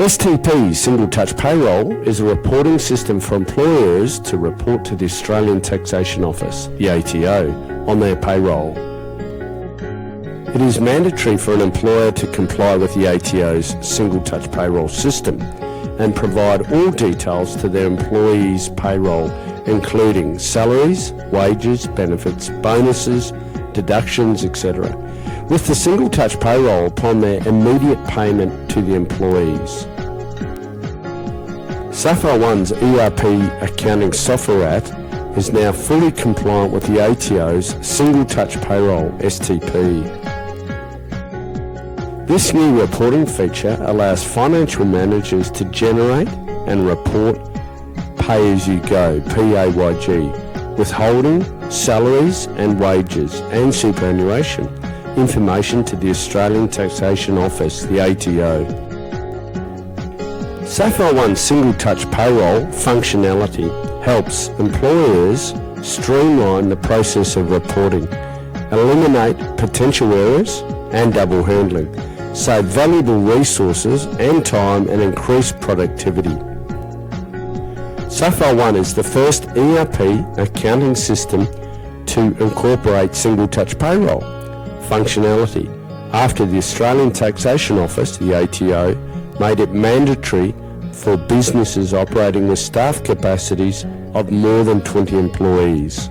STP Single Touch Payroll is a reporting system for employers to report to the Australian Taxation Office, the ATO, on their payroll. It is mandatory for an employer to comply with the ATO's Single Touch Payroll system and provide all details to their employees' payroll, including salaries, wages, benefits, bonuses, deductions, etc., with the Single Touch Payroll upon their immediate payment to the employees. SapphireOne's ERP accounting software app is now fully compliant with the ATO's Single Touch Payroll (STP). This new reporting feature allows financial managers to generate and report pay-as-you-go (PAYG), withholding, salaries and wages and superannuation information to the Australian Taxation Office, the ATO. SapphireOne's Single Touch Payroll functionality helps employers streamline the process of reporting, eliminate potential errors and double handling, save valuable resources and time, and increase productivity. SapphireOne is the first ERP accounting system to incorporate Single Touch Payroll functionality after the Australian Taxation Office, the ATO, made it mandatory for businesses operating with staff capacities of more than 20 employees.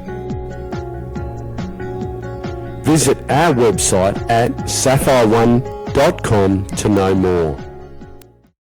Visit our website at SapphireOne.com to know more.